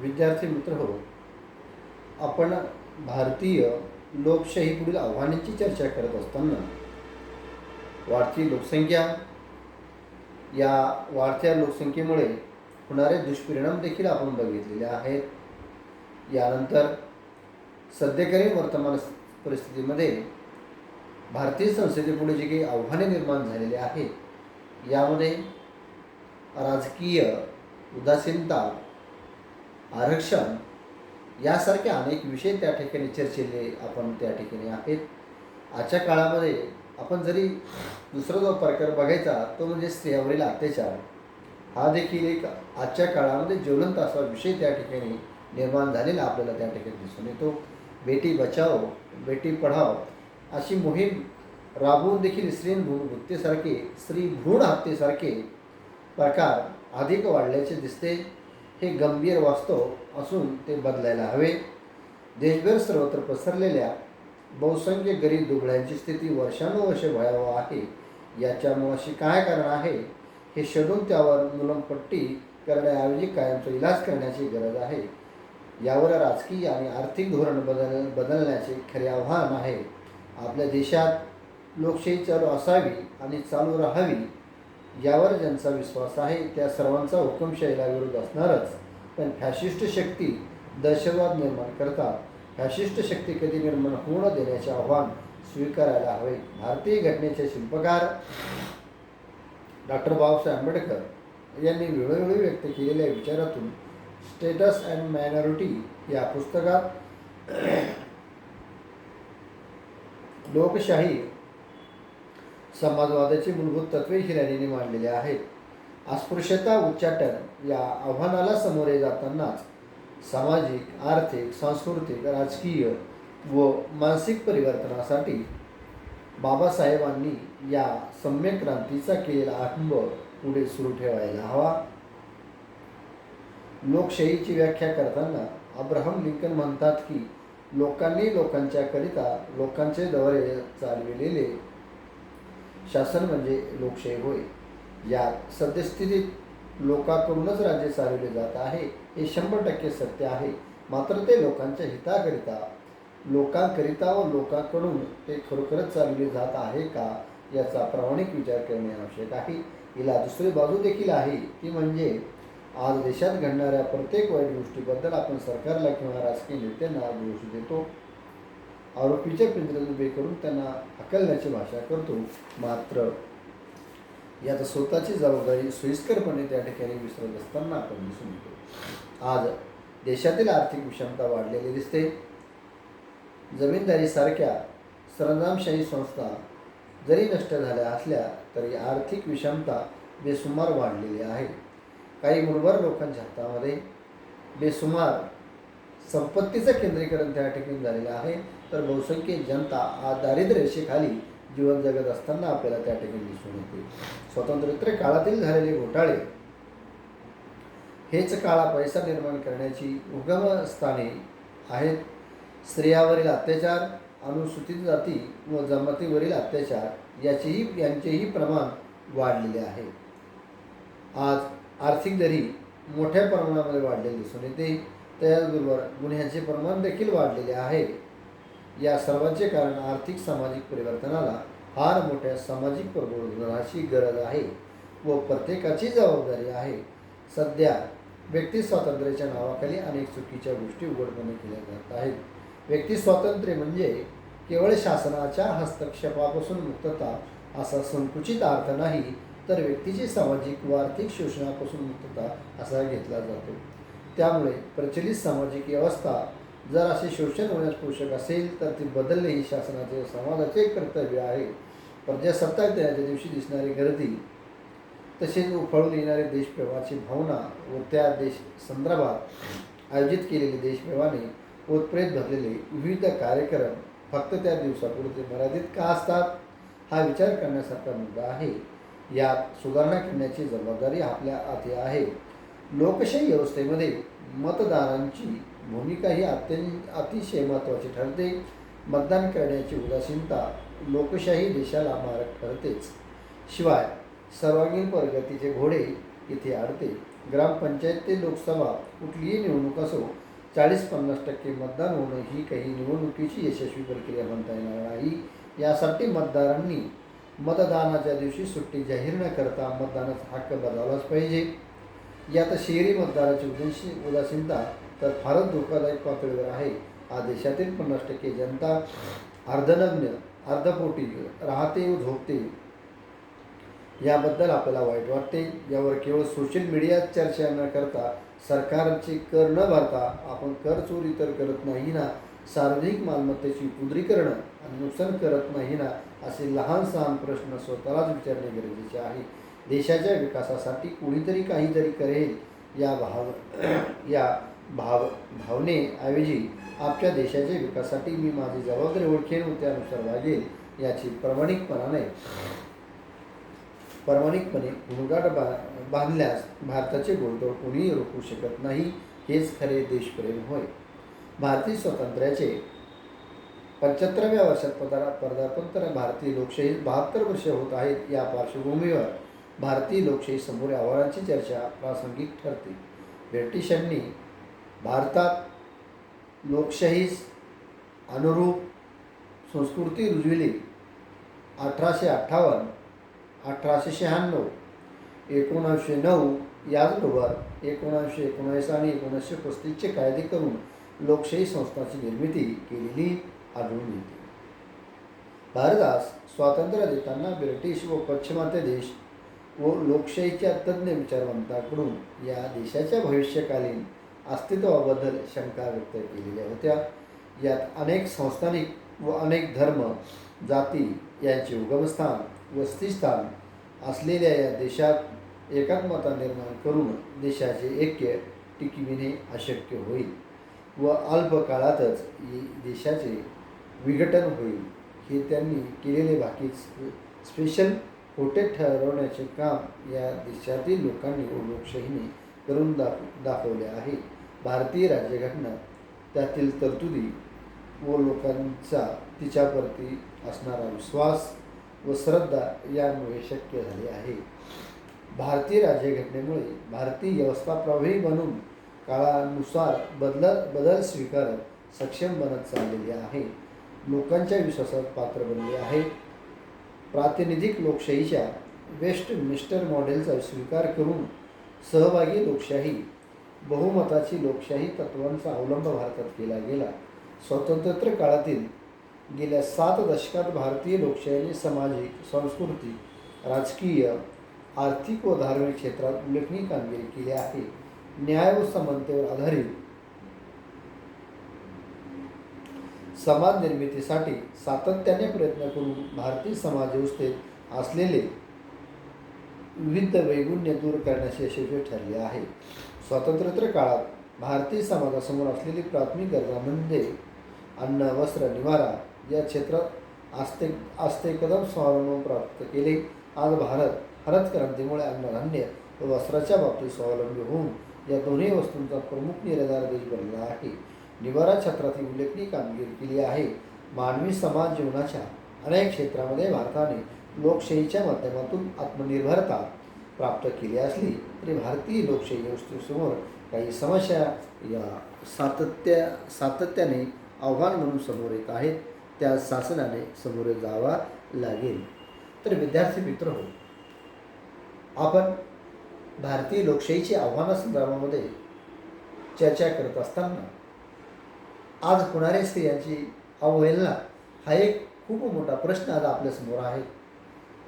विद्यार्थी मित्र हो, आपण भारतीय लोकशाहीपुढील आव्हानांची चर्चा करत असताना वाढती लोकसंख्या, या वाढत्या लोकसंख्येमुळे होणारे दुष्परिणाम देखील आपण बघितलेले आहेत. यानंतर सध्याकालीन वर्तमान परिस्थितीमध्ये भारतीय संसदेपुढे जी काही आव्हाने निर्माण झालेली आहेत, यामध्ये राजकीय उदासीनता, आरक्षण यासारखे अनेक विषय त्या ठिकाणी चर्चेले आपण त्या ठिकाणी आहेत. आजच्या काळामध्ये आपण जरी दुसरा जो प्रकार बघायचा तो म्हणजे स्त्रियावरील अत्याचार, हा देखील एक आजच्या काळामध्ये ज्वलंत असा विषय त्या ठिकाणी निर्माण झालेला आपल्याला त्या ठिकाणी दिसून येतो. बेटी बचाओ बेटी पढाओ अशी मोहीम राबवून देखील स्त्री भ्रूण हत्येसारखे प्रकार अधिक वाढल्याचे दिसते. हे गंभीर वास्तव असून ते बदलायला हवे. देशभर सर्वत्र पसरलेल्या बहुसंख्य गरीब दुबळ्यांची स्थिती वर्षानुवर्षे भयावह आहे. याच्यामुळे काय कारण आहे हे शोधून त्यावर मुलमपट्टी करण्याऐवजी कायमचा इलाज करण्याची गरज आहे. यावर राजकीय आणि आर्थिक धोरण बदलण्याचे खरे आव्हान आहे. आपल्या देशात लोकशाही चालू असावी आणि चालू राहावी यावर ज्यांचा विश्वास आहे त्या सर्वांचा हुकुमशाहीला विरोध असणारच. पण फॅशिस्ट शक्ती दहशतवाद निर्माण करतात. फॅशिस्ट शक्ती कधी निर्माण होऊ न देण्याचे आव्हान स्वीकारायला हवे. भारतीय घटनेचे शिल्पकार डॉक्टर बाबासाहेब आंबेडकर यांनी वेळोवेळी व्यक्त केलेल्या विचारातून स्टेटस अँड मायनॉरिटी या पुस्तकात लोकशाही समाजवादाची मूलभूत तत्वे हिराणीने मांडलेली आहेत. अस्पृश्यता उच्चाटन या आव्हानाला सामोरे जातानाच सामाजिक, आर्थिक, सांस्कृतिक, राजकीय व मानसिक परिवर्तनासाठी बाबासाहेबांनी या सम्यक क्रांतीचा केलेला आरंभ पुढे सुरू ठेवायला हवा. लोकशाहीची व्याख्या करताना अब्राहम लिंकन म्हणतात की लोकांनी लोकांच्याकरिता लोकांचे द्वारे चालविलेले शासन म्हणजे लोकशाही होय. यात सद्यस्थितीत लोकांकडूनच राज्य चालवले जात आहे हे 100% सत्य आहे. मात्र ते लोकांच्या हिताकरिता लोकांकरिता व लोकांकडून ते खरोखरच चालवले जात आहे का याचा प्रामाणिक विचार करणे आवश्यक आहे. हिला दुसरी बाजू देखील आहे, ती म्हणजे आज देशात घडणाऱ्या प्रत्येक वाईट गोष्टीबद्दल आपण सरकारला किंवा राजकीय नेत्यांना दोष देतो. आरोपीच्या पिंजऱ्यात उभे करून त्यांना हकलण्याची भाषा करतो. मात्र यात स्वतःची जबाबदारी सोयीस्करपणे त्या ठिकाणी विसरत असताना आपण दिसून येतो. आज देशातील आर्थिक विषमता वाढलेली दिसते. जमीनदारीसारख्या सरंजामशाही संस्था जरी नष्ट झाल्या असल्या तरी आर्थिक विषमता बेसुमार वाढलेली आहे. काही मूलभूत लोकांच्या हातामध्ये बेसुमार संपत्तीचं केंद्रीकरण त्या ठिकाणी झालेलं आहे, तर बहुसंख्य जनता दारिद्र्य रेषेखाली जीवन जगत असताना आपल्याला त्या ठिकाणी दिसून येते. स्वातंत्र्योत्तर काळातील झालेले घोटाळे हेच काळा पैसा निर्माण करण्याची उगम स्थाने आहेत. स्त्रियावरील अत्याचार, अनुसूचित जाती व जमातीवरील अत्याचार यांचेही प्रमाण वाढलेले आहे. आज आर्थिक दरी मोठ्या प्रमाणामध्ये वाढलेली दिसून येते. त्याचबरोबर गुन्ह्याचे प्रमाण देखील वाढलेले आहे. या सर्वांचे कारण आर्थिक सामाजिक परिवर्तनाला फार मोठ्या सामाजिक प्रबोधनाची गरज आहे व प्रत्येकाची जबाबदारी आहे. सध्या व्यक्ती स्वातंत्र्याच्या नावाखाली अनेक चुकीच्या गोष्टी उघडपणे केल्या जात आहेत. व्यक्ती स्वातंत्र्य म्हणजे केवळ शासनाच्या हस्तक्षेपापासून मुक्तता असा संकुचित अर्थ नाही, तर व्यक्तीची सामाजिक व आर्थिक शोषणापासून मुक्तता असा घेतला जातो. त्यामुळे प्रचलित सामाजिक व्यवस्था जर असे शोषण होण्यास पोषक असेल तर ती बदलणे ही शासनाचे समाजाचे कर्तव्य आहे. प्रजासत्ताक दिनाच्या दिवशी दिसणारी गर्दी, तसेच उफाळून येणारे देशप्रेमाची भावना व त्या देश संदर्भात आयोजित केलेले देशप्रेमाने ओतप्रेत भरलेले विविध कार्यक्रम फक्त त्या दिवसापुरते मर्यादित का असतात हा विचार करण्यासारखा मुद्दा आहे. यात सुधारणा करण्याची जबाबदारी आपल्या हाती आहे. लोकशाही व्यवस्थेमध्ये मतदारांची भूमिका ही अतिशय महत्त्वाची ठरते. मतदान करण्याची उदासीनता लोकशाही देशाला मारक ठरतेच. शिवाय सर्वांगीण प्रगतीचे घोडे इथे आढळते. ग्रामपंचायत ते लोकसभा कुठलीही निवडणूक असो, 40-50% मतदान होणं ही काही निवडणुकीची यशस्वी प्रक्रिया म्हणता येणार नाही. यासाठी मतदारांनी मतदानाच्या दिवशी सुट्टी जाहीर न करता मतदानाचा हक्क बजावलाच पाहिजे. यात शहरी मतदाराची उदासीनता तर फारच धोकादायक पातळीवर आहे. हा देशातील 50% जनता अर्धनग्न अर्धपोटी राहते व झोपते. याबद्दल आपल्याला वाईट वाटते. यावर केवळ सोशल मीडियात चर्चा न करता, सरकारचे कर न भरता आपण कर चोरी तर करत नाही ना, सार्वजनिक मालमत्तेची पुनरीकरण आणि नुकसान करत नाही ना, असे लहान सहान प्रश्न स्वतःलाच विचारणे गरजेचे आहे. देशाच्या विकासासाठी कोणीतरी काहीतरी करेल या भावनेऐवजी आपल्या देशाच्या विकासासाठी मी माझी जबाबदारी ओळखेन व त्यानुसार वागेल याची प्रामाणिकपणे घोंगाट बांधल्यास भारताचे घोडदौड कोणीही रोखू शकत नाही. हेच खरे देशप्रेम होय. भारतीय स्वातंत्र्याचे 75व्या वर्षात पदार्पण भारतीय लोकशाही 72 वर्षे होत आहेत. या पार्श्वभूमीवर भारतीय लोकशाही समोर आव्हानांची चर्चा प्रासंगिक ठरते. ब्रिटिशांनी भारतात लोकशाहीस अनुरूप संस्कृती रुजविली. 1858, 1896, 1909 याचबरोबर 1919 आणि 1935चे कायदे करून लोकशाही संस्थांची निर्मिती केलेली आढळून येते. भारतास स्वातंत्र्य देताना ब्रिटिश व पाश्चिमात्य देश व लोकशाहीच्या तज्ज्ञ विचारवंतांकडून या देशाच्या भविष्यकालीन अस्तित्वाबद्दल शंका व्यक्त केलेल्या होत्या. यात अनेक संस्थानिक व अनेक धर्म जाती यांचे उगमस्थान वसतिस्थान असलेल्या या देशात एकात्मता निर्माण करून देशाचे ऐक्य टिकविणे अशक्य होईल व अल्प काळातच देशाचे विघटन होईल. हे त्यांनी केलेले बाकी स्पेशल खोटे ठरवण्याचे काम या देशातील लोकांनी व लोकशाहीने करून दाखवले आहे. भारतीय राज्यघटना त्यातील तरतुदी व लोकांचा तिच्याप्रती असणारा विश्वास व श्रद्धा यामुळे शक्य झाले आहे. भारतीय राज्यघटनेमुळे भारतीय व्यवस्था प्रभावी बनून काळानुसार बदल स्वीकारत सक्षम बनत चाललेली आहे. लोकांच्या विश्वासात पात्र बनले आहे. प्रातिनिधिक लोकशाहीच्या वेस्टमिन्स्टर मॉडेलचा स्वीकार करून सहभागी लोकशाही बहुमताची लोकशाही तत्त्वांचा अवलंब भारतात केला गेला. स्वातंत्र्य काळातील गेल्या 7 दशकात भारतीय लोकशाहीने सामाजिक, सांस्कृतिक, राजकीय, आर्थिक व धार्मिक क्षेत्रात उल्लेखनीय कामगिरी केली आहे. न्याय व समानतेवर आधारित समाज निर्मितीसाठी सातत्याने प्रयत्न करून भारतीय समाज व्यवस्थेत असलेले विविध वैगुण्य दूर करण्याचे यशस्वी ठरले आहे. स्वातंत्र्योत्तर काळात भारतीय समाजासमोर असलेली प्राथमिक गरजा म्हणजे अन्न, वस्त्र, निवारा या क्षेत्रात आस्ते कदम स्वावलंबन प्राप्त केले. आज भारत हरित क्रांतीमुळे अन्नधान्य व वस्त्राच्या बाबतीत स्वावलंबी होऊन या दोन्ही वस्तूंचा प्रमुख निर्यातदार देश बनला आहे. निवारा क्षेत्रात उल्लेखनीय कामगिरी केली आहे. मानवी समाज जीवनाच्या अनेक क्षेत्रामध्ये भारताने लोकशाहीच्या माध्यमातून आत्मनिर्भरता प्राप्त केली असली तरी भारतीय लोकशाही व्यवस्थेसमोर काही समस्या या सातत्याने आव्हान म्हणून समोर येत आहेत. त्या शासनाने समोर जावा लागेल. तर विद्यार्थी मित्र हो, आपण भारतीय लोकशाहीच्या आव्हानासंदर्भामध्ये चर्चा करत असताना आज होणाऱ्या स्त्रियांची अवहेलना हा एक खूप मोठा प्रश्न आज आपल्यासमोर आहे.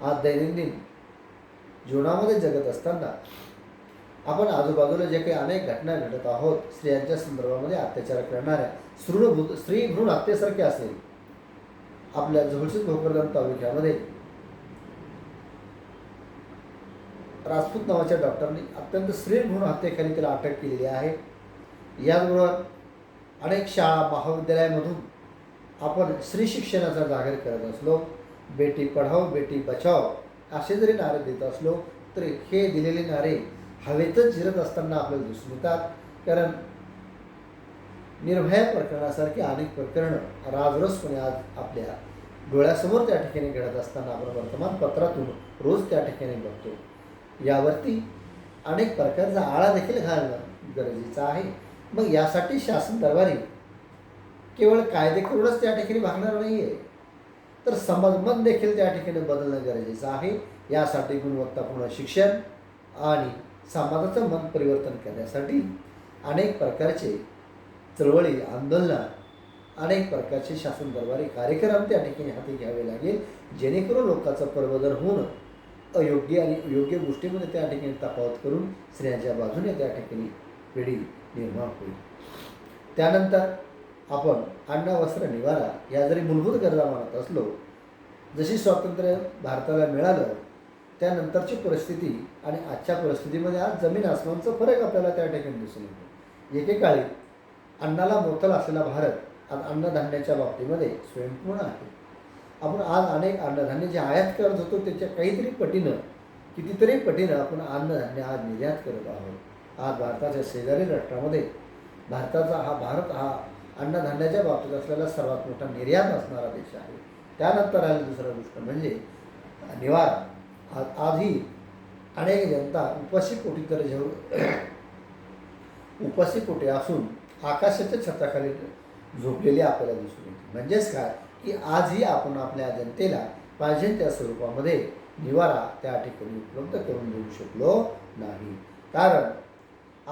आज दैनंदिन जीवनामध्ये जगत असताना आपण आजूबाजूला जे काही अनेक घटना घडत आहोत, स्त्रियांच्या संदर्भामध्ये अत्याचार करणाऱ्या स्त्री भ्रूण हत्येसारखे असेल. आपल्या जवळचीच भोकरदन तालुक्यामध्ये राजपूत नावाच्या डॉक्टरने अत्यंत स्त्री भ्रूण हत्येखाली त्याला अटक केलेली आहे. याचबरोबर अनेक शाळा महाविद्यालयामधून आपण स्त्री शिक्षणाचा जाहीर करत असलो, बेटी पढाओ बेटी बचाओ असे जरी नारे देत असलो तरी हे दिलेले नारे हवेतच झिरत असताना आपल्याला दिसून येतात. कारण निर्भया प्रकरणासारखी अनेक प्रकरणं राजरोसपणे आज आपल्या डोळ्यासमोर त्या ठिकाणी घडत असताना आपण वर्तमानपत्रातून रोज त्या ठिकाणी बघतो. यावरती अनेक प्रकारचा आळा देखील घालणं गरजेचं आहे. मग यासाठी शासन दरबारी केवळ कायदे करूनच त्या ठिकाणी भागणार नाही आहे, तर समाजमन देखील त्या ठिकाणी बदलणं गरजेचं आहे. यासाठी गुणवत्तापूर्ण शिक्षण आणि समाजाचं मन परिवर्तन करण्यासाठी अनेक प्रकारचे चळवळी, आंदोलनं, अनेक प्रकारचे शासन दरबारी कार्यक्रम त्या ठिकाणी हाती घ्यावे लागेल, जेणेकरून लोकांचं प्रबोधन होऊन अयोग्य आणि योग्य गोष्टीमध्ये त्या ठिकाणी तफावत करून स्त्रियांच्या बाजूने त्या ठिकाणी पिढी निर्माण होईल. त्यानंतर आपण अन्न, वस्त्र, निवारा या जरी मूलभूत गरजा मानत असलो, जशी स्वातंत्र्य भारताला मिळालं त्यानंतरची परिस्थिती आणि आजच्या परिस्थितीमध्ये आज जमीन आसमानचा फरक आपल्याला त्या ठिकाणी दिसून येतो. एकेकाळी अन्नाला मोठं असलेला भारत आज अन्नधान्याच्या बाबतीमध्ये स्वयंपूर्ण आहे. आपण आज अनेक अन्नधान्य जे आयात करत होतो त्याच्या काहीतरी पटीनं, कितीतरी पटीनं आपण अन्नधान्य आज निर्यात करत आहोत. आज भारताच्या शेजारी राष्ट्रामध्ये भारत हा अन्नधान्याच्या बाबतीत असलेला सर्वात मोठा निर्यात असणारा देश आहे. त्यानंतर आली दुसरा गोष्ट म्हणजे निवारा. आजही अनेक जनता उपाशी पोटी असून आकाशाच्या छताखाली झोपलेली आपल्याला दिसून येते. म्हणजेच काय की आजही आपण आपल्या जनतेला पाहिजे त्या स्वरूपामध्ये निवारा त्या ठिकाणी उपलब्ध करून देऊ शकलो नाही. कारण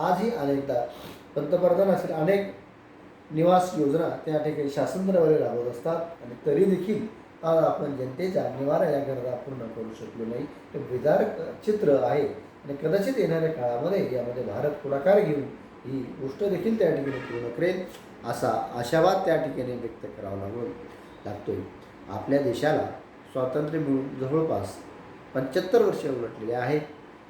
आजही अनेकदा पंतप्रधान असेल अनेक निवास योजना त्या ठिकाणी शासन दरबारी राबवत असतात आणि तरी देखील आज आपण जनतेच्या निवारा या गरजा पूर्ण करू शकलो नाही. हे विदारक चित्र आहे आणि कदाचित येणाऱ्या काळामध्ये यामध्ये भारत पुढाकार घेऊन ही गोष्ट देखील त्या ठिकाणी पूर्ण करेल असा आशावाद त्या ठिकाणी व्यक्त करावा लागतोय. आपल्या देशाला स्वातंत्र्य मिळून जवळपास 75 वर्षे उलटलेली आहेत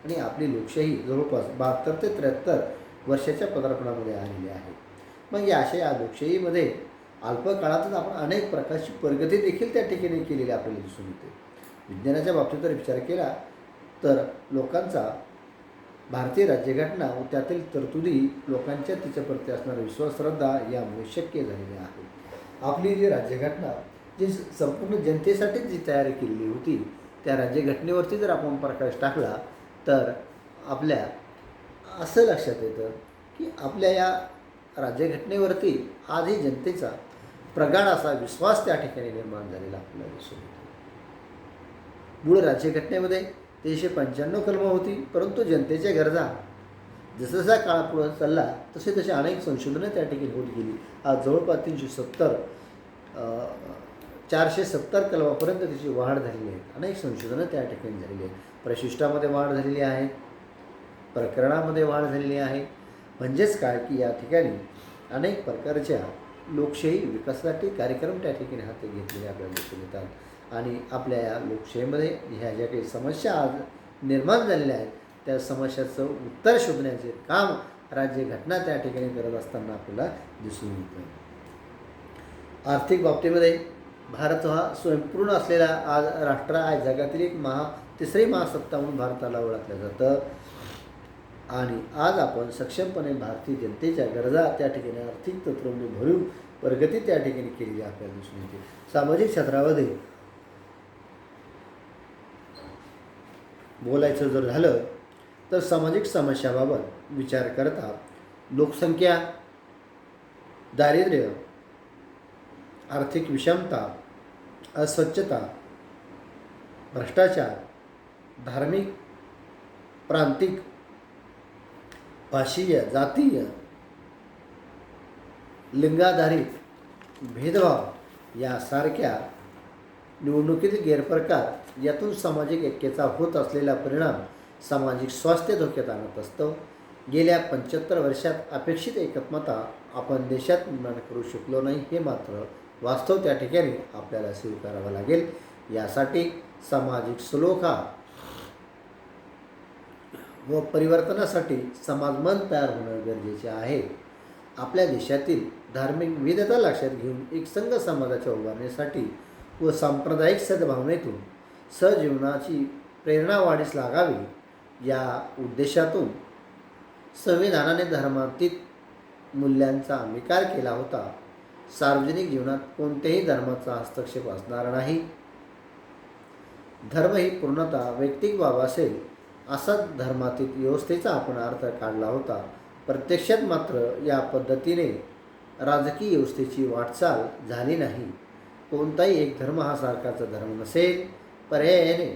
आणि आपली लोकशाही जवळपास 72 ते 73 वर्षाच्या पदार्पणामध्ये आलेली आहे. मग या लोकशाहीमध्ये अल्प काळातच आपण अनेक प्रकारची प्रगती देखील त्या ठिकाणी केलेली आपल्याला दिसून येते. विज्ञानाच्या बाबतीत जर विचार केला तर लोकांचा भारतीय राज्यघटना व त्यातील तरतुदी लोकांच्या तिच्याप्रती असणारा विश्वास, श्रद्धा यामुळे शक्य झालेली आहे. आपली जी राज्यघटना जी संपूर्ण जनतेसाठीच जी तयारी केलेली होती त्या राज्यघटनेवरती जर आपण प्रकाश टाकला तर आपल्या असं लक्षात येतं की आपल्या या राज्यघटनेवरती आजही जनतेचा प्रगाढ असा विश्वास त्या ठिकाणी निर्माण झालेला आपल्याला दिसून येतो. मूळ राज्यघटनेमध्ये 395 कलमं होती, परंतु जनतेच्या गरजा जसजसा काळ पुढे चालला तसे अनेक संशोधनं त्या ठिकाणी होत गेली. आज जवळपास 470 कलमापर्यंत त्याची वाढ झालेली आहे. अनेक संशोधनं त्या ठिकाणी झालेली आहेत. प्रशिष्टामध्ये वाढ झालेली आहे, प्रकरणामध्ये वाढ झालेली आहे. म्हणजेच काय की या ठिकाणी अनेक प्रकारच्या लोकशाही विकासासाठी कार्यक्रम त्या ठिकाणी हाती घेतलेले आपल्याला दिसून येतात आणि आपल्या या लोकशाहीमध्ये ह्या ज्या काही समस्या आज निर्माण झालेल्या आहेत त्या समस्याचं उत्तर शोधण्याचे काम राज्यघटना त्या ठिकाणी करत असताना आपल्याला दिसून येतं. आर्थिक बाबतीमध्ये भारत हा स्वयंपूर्ण असलेला आज राष्ट्र आहे. जगातील तिसरी महासत्ता म्हणून भारताला ओळखलं जातं आणि आज आपण सक्षमपणे भारतीय जनतेच्या गरजा त्या ठिकाणी आर्थिक तंत्रामध्ये भरीव प्रगती त्या ठिकाणी केलेली आपल्याला दिसून येते. सामाजिक क्षेत्रामध्ये बोलायचं जर झालं तर सामाजिक समस्याबाबत विचार करता लोकसंख्या, दारिद्र्य, आर्थिक विषमता, अस्वच्छता, भ्रष्टाचार, धार्मिक, प्रांतिक, भाषीय, जातीय, लिंगाधारित भेदभाव यासारख्या निवडणुकीतील गैरप्रकार यातून सामाजिक ऐक्याचा होत असलेला परिणाम सामाजिक स्वास्थ्य धोक्यात आणत असतो. गेल्या 75 वर्षात अपेक्षित एकत्मता आपण देशात निर्माण करू शकलो नाही हे मात्र वास्तव त्या ठिकाणी आपल्याला स्वीकारावं लागेल. यासाठी सामाजिक सलोखा व परिवर्तनासाठी समाजमन तयार होणं गरजेचे आहे. आपल्या देशातील धार्मिक विविधता लक्षात घेऊन एकसंघ समाजाच्या उभारणीसाठी व सांप्रदायिक सद्भावनेतून सहजीवनाची प्रेरणा वाढीस लागावी या उद्देशातून संविधानाने धर्मातीत मूल्यांचा अंगीकार केला होता. सार्वजनिक जीवनात कोणत्याही धर्माचा हस्तक्षेप असणार नाही. धर्म ही पूर्णतः वैयक्तिक बाब असेल असाच धर्मातील व्यवस्थेचा आपण अर्थ काढला होता. प्रत्यक्षात मात्र या पद्धतीने राजकीय व्यवस्थेची वाटचाल झाली नाही. कोणताही एक धर्म हा सारखाचा धर्म नसेल. पर्यायाने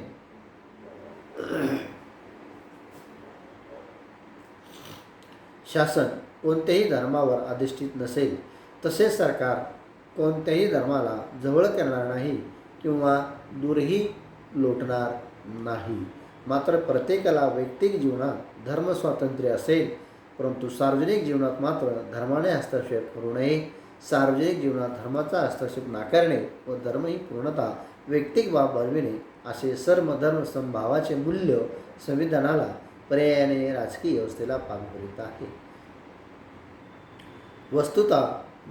शासन कोणत्याही धर्मावर अधिष्ठित नसेल. तसेच सरकार कोणत्याही धर्माला जवळ करणार नाही किंवा दूरही लोटणार नाही. मात्र प्रत्येकाला वैयक्तिक जीवनात धर्मस्वातंत्र्य असेल, परंतु सार्वजनिक जीवनात मात्र धर्माने हस्तक्षेप करू नये. सार्वजनिक जीवनात धर्माचा हस्तक्षेप नाकारणे व धर्म ही पूर्णतः वैयक्तिक बाब बनविणे असे सर्वधर्म समभावाचे मूल्य संविधानाला पर्यायाने राजकीय व्यवस्थेला पालन करीत आहे. वस्तुतः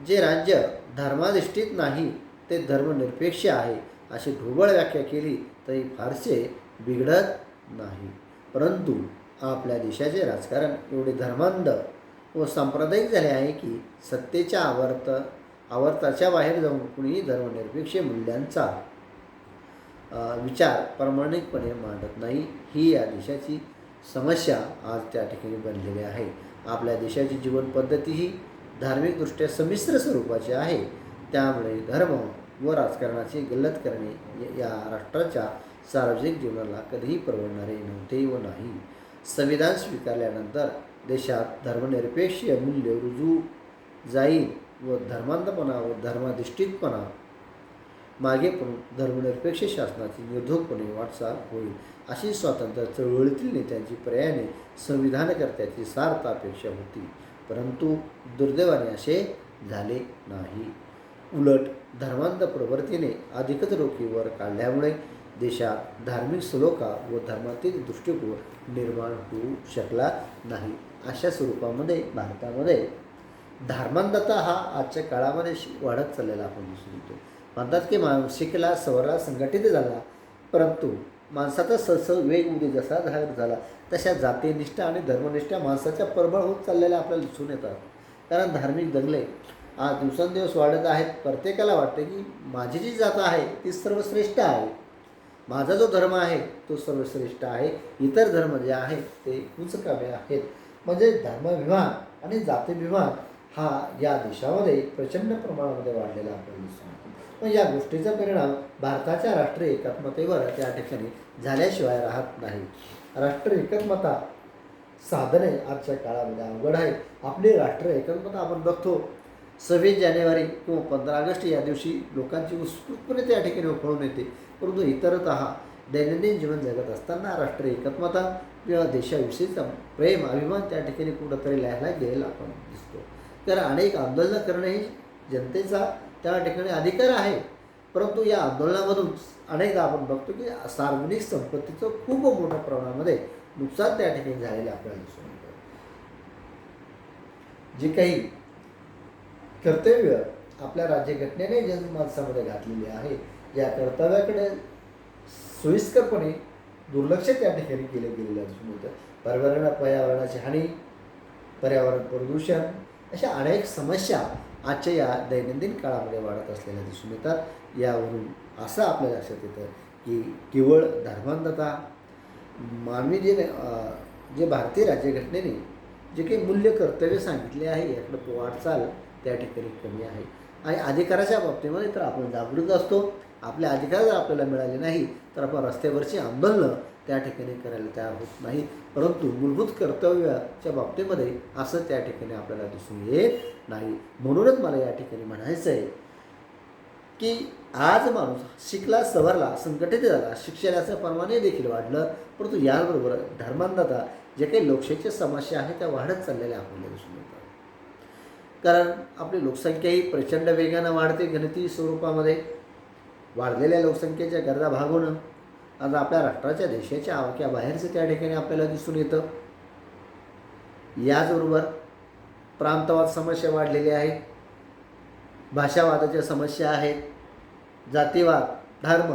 जे राज्य धर्माधिष्ठित नाही ते धर्मनिरपेक्ष आहे अशी ढोबळ व्याख्या केली तरी फारसे बिघडत नाही. परंतु आपल्या देशाचे राजकारण एवढे धर्मांध व सांप्रदायिक झाले आहे की सत्तेच्या आवर्ताच्या बाहेर जाऊन कुणीही धर्मनिरपेक्ष मूल्यांचा विचार प्रामाणिकपणे मांडत नाही. ही या देशाची समस्या आज त्या ठिकाणी बनलेली आहे. आपल्या देशाची जीवन पद्धती ही धार्मिकदृष्ट्या संमिश्र स्वरूपाची आहे. त्यामुळे धर्म व राजकारणाची गल्लत करणे या राष्ट्राच्या सार्वजनिक जीवनाला कधीही परवडणारे नव्हते व नाही. संविधान स्वीकारल्यानंतर देशात धर्मनिरपेक्ष मूल्य रुजू जाईल व धर्मांधपणा व धर्माधिष्ठितपणा मागे पडून धर्मनिरपेक्ष शासनाची निर्धोकपणे वाटचाल होईल अशी स्वातंत्र्य चळवळीतील नेत्यांची पर्यायाने संविधानकर्त्याची सार्थ अपेक्षा होती. परंतु दुर्दैवाने असे झाले नाही. उलट धर्मांध प्रवृत्तीने अधिकच डोकीवर काढल्यामुळे देशात धार्मिक सलोखा व धर्मातील दृष्टिकोन निर्माण होऊ शकला नाही. अशा स्वरूपामध्ये भारतामध्ये धर्मांधता हा आजच्या काळामध्ये वाढत चाललेला आपण दिसून येतो. म्हणतात की मानसिकला सवरला संघटित झाला, परंतु माणसाचा ससव वेगवेगळी जसा झाला तशा जातीनिष्ठा आणि धर्मनिष्ठा माणसाच्या प्रबळ होत चाललेल्या आपल्याला दिसून येतात. कारण धार्मिक दंगले आज दिवसेंदिवस वाढत आहेत. प्रत्येकाला वाटते की माझी जी जात आहे ती सर्वश्रेष्ठ आहे, माझा जो धर्म आहे तो सर्वश्रेष्ठ आहे, इतर धर्म जे आहेत ते कुचकामे आहेत. म्हणजे धर्मविभाग आणि जातीविभाग हा या देशामध्ये प्रचंड प्रमाणामध्ये वाढलेला आपल्याला दिसून येतो. पण या गोष्टीचा परिणाम भारताच्या राष्ट्रीय एकात्मतेवर त्या ठिकाणी झाल्याशिवाय राहत नाही. राष्ट्रीय एकात्मता साधने आजच्या काळामध्ये अवघड आहे. आपली राष्ट्रीय एकात्मता आपण बघतो 26 जानेवारी किंवा 15 ऑगस्ट या दिवशी लोकांची उत्स्फूर्तपणे त्या ठिकाणी उफळून येते, परंतु इतरतः दैनंदिन जीवन जगत असताना राष्ट्रीय एकात्मता किंवा देशाविषयीचा प्रेम अभिमान त्या ठिकाणी कुठंतरी लिहायला गेलेला आपण दिसतो. तर अनेक आंदोलनं करणे ही जनतेचा त्या ठिकाणी अधिकार आहे, परंतु या आंदोलनामधून अनेकदा आपण बघतो की सार्वजनिक संपत्तीचं खूप मोठ्या प्रमाणामध्ये नुकसान त्या ठिकाणी झालेलं आपल्याला दिसून येतं. जे काही कर्तव्य आपल्या राज्यघटनेने जनमानसामध्ये घातलेली आहे, या कर्तव्याकडे सोयीस्करपणे दुर्लक्ष त्या ठिकाणी केले गेलेलं दिसून येतं. पर्यावरणाची हानी, पर्यावरण प्रदूषण अशा अनेक समस्या आजच्या या दैनंदिन काळामध्ये वाढत असलेल्या दिसून येतात. यावरून असं आपल्या लक्षात येतं की केवळ धर्मांधता मानवी जे भारतीय राज्यघटनेने जे काही मूल्य कर्तव्य सांगितले आहे याकडे वाटचाल त्या ठिकाणी कमी आहे. आणि अधिकाराच्या बाबतीमध्ये तर आपण जागृत असतो. आपले अधिकार जर आपल्याला मिळाले नाही तर आपण रस्त्यावरची आंदोलनं त्या ठिकाणी करायला तयार होत नाही, परंतु मूलभूत कर्तव्याच्या बाबतीमध्ये असं त्या ठिकाणी आपल्याला दिसून येत नाही. म्हणूनच मला या ठिकाणी म्हणायचं आहे की आज माणूस शिकला, सवरला, संघटित झाला, शिक्षणाचं प्रमाणही देखील वाढलं, परंतु याबरोबर धर्मांधता जे काही लोकशाहीच्या समस्या आहेत त्या वाढत चाललेल्या आपल्याला दिसून येतात. कारण आपली लोकसंख्या ही प्रचंड वेगानं वाढते. गणती स्वरूपामध्ये वाढलेल्या लोकसंख्येच्या गरजा भागवणं आज आपल्या राष्ट्राच्या देशाच्या आवाक्याबाहेरचं त्या ठिकाणी आपल्याला दिसून येतं. याचबरोबर प्रांतवाद समस्या वाढलेल्या आहेत, भाषावादाच्या समस्या आहेत, जातीवाद, धर्म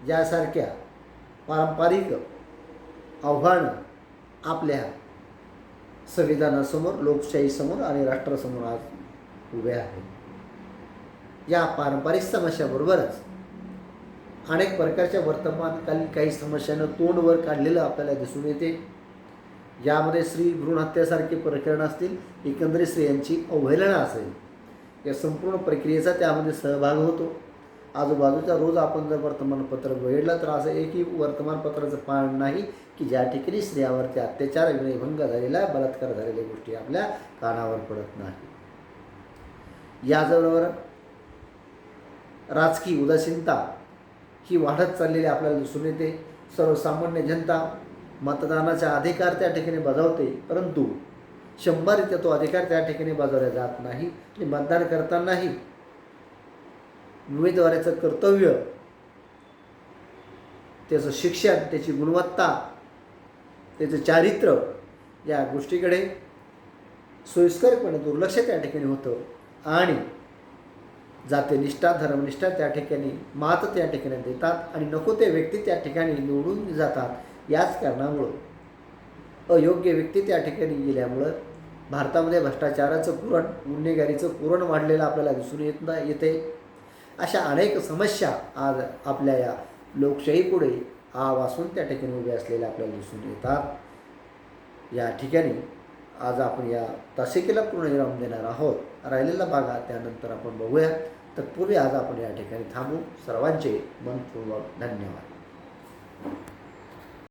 यासारख्या पारंपरिक आव्हानं आपल्या संविधानासमोर, लोकशाहीसमोर आणि राष्ट्रासमोर आज उभे आहेत. या पारंपरिक समस्याबरोबरच अनेक प्रकारच्या वर्तमानकालीन काही समस्यांना तोंड वर काढलेलं आपल्याला दिसून येते. यामध्ये स्त्री भ्रूण हत्यासारखे प्रकरण असतील, एकंदरीत स्त्रियांची अवहेलना असेल, या संपूर्ण प्रक्रियेचा त्यामध्ये सहभाग होतो. आजूबाजूचा रोज आपण जर वर्तमानपत्र बघितलं तर असं एकही वर्तमानपत्राचं पान नाही की ज्या ठिकाणी स्त्रियावरती अत्याचार, विनयभंग झालेला, बलात्कार झालेल्या गोष्टी आपल्या कानावर पडत नाही. याचबरोबर राजकीय उदासीनता ही वाढत चाललेली आपल्याला दिसून येते. सर्वसामान्य जनता मतदानाचा अधिकार त्या ठिकाणी बजावते, परंतु 100% तो अधिकार त्या ठिकाणी बजावला जात नाही. आणि मतदान करतानाही उमेदवाराचं कर्तव्य, त्याचं शिक्षण, त्याची गुणवत्ता, त्याचं चारित्र्य या गोष्टीकडे सोयीस्करपणे दुर्लक्ष त्या ठिकाणी होतं आणि जातीनिष्ठा, धर्मनिष्ठा त्या ठिकाणी मात त्या ठिकाणी देतात आणि नको ते व्यक्ती त्या ठिकाणी निवडून जातात. याच कारणामुळं अयोग्य व्यक्ती त्या ठिकाणी गेल्यामुळं भारतामध्ये भ्रष्टाचाराचं पुरण, गुन्हेगारीचं पुरण वाढलेलं आपल्याला दिसून येते. अशा अनेक समस्या आज आपल्या या लोकशाहीपुढे आवासून त्या ठिकाणी उभे असलेल्या आपल्याला दिसून येतात. या ठिकाणी आज आपण या तासिकेला पूर्णविराम देणार आहोत. राहिलेला भाग त्यानंतर आपण बघूया. तत्पूर्वी आज आपण या ठिकाणी थांबू. सर्वांचे मनपूर्वक धन्यवाद.